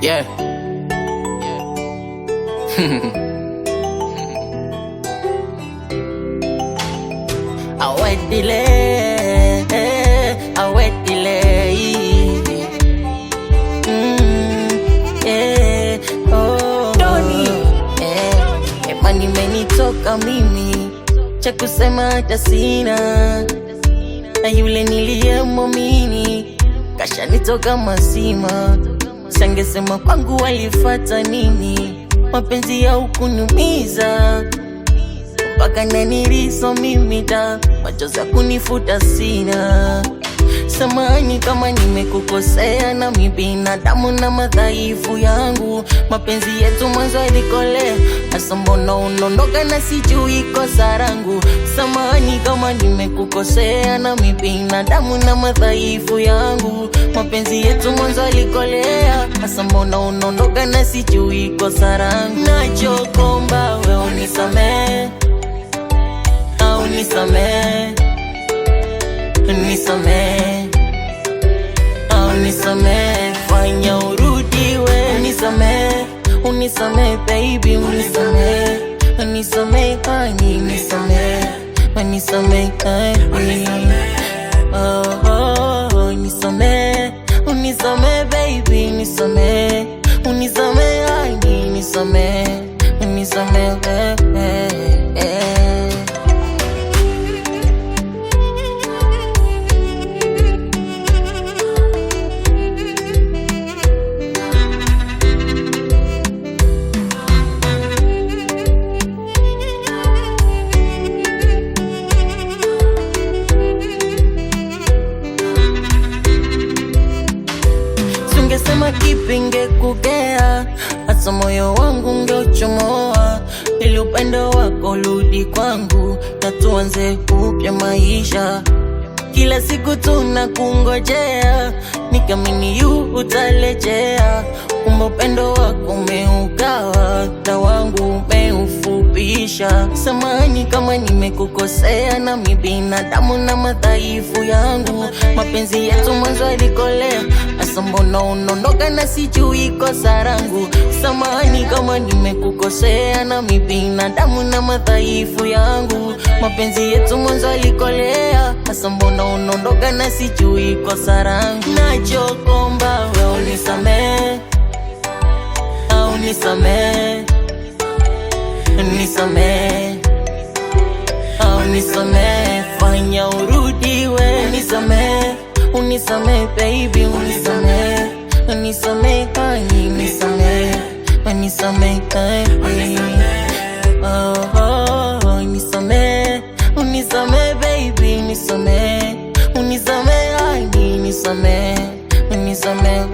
Yeah. I wait delay, I wait delay. Yeah, oh, Doni. Ema nimenitoka mimi, cha kusema hata sina, na yule niliyemwamini kashanitoka mazima. Sangesema kwangu walifata nini, mapenzi ya ukuniumiza mpaka naniriso mimi da, machozi ya kunifuta sina. Samahani kama nimekukosea, na mi binadamu na madhaifu yangu. Mapenzi yetu mwanzo yalikolea, hasa mbona unaondoka na sijui kosa langu. Samahani kama nimekukosea, na mi binadamu na madhaifu yangu. Mapenzi yetu mwanzo yalikolea, hasa mbona unaondoka na sijui kosa langu. Nachokomba we unisamee, unisamee, unisamee, unisamee, fanya urudi we. Unisamee, unisamee baby, unisamee, unisamee honey, unisamee, unisamee honey. Oh, oh, unisamee, unisamee baby, unisamee, unisamee honey, unisamee, unisamee Ungesema kipi ngekugea, hata moyo wangu ngeuchomoa, ili upendo wako rudi kwangu, na tuanze upya maisha. Kila siku tunakungojea, nikamini utarejea. Kumbe upendo wako umeugawa, na wangu umeufupisha. Samahani kama nimekukosea, na mi binadamu na madhaifu yangu. Mapenzi yetu mwanzo yalikolea, hasa mbona unaondoka na sijui kosa langu. Samahani kama nimekukosea, na mi binadamu na madhaifu yangu. Mapenzi yetu mwanzo yalikolea, hasa mbona unaondoka na sijui kosa langu. Nachokomba we unisamee, unisamee, unisamee, unisamee, fanya urudi we. Unisamee, unisamee baby, unisamee, unisamee honey, unisamee, unisamee honey. Oh, oh, unisamee, unisamee baby, unisamee, unisamee honey, unisamee, unisamee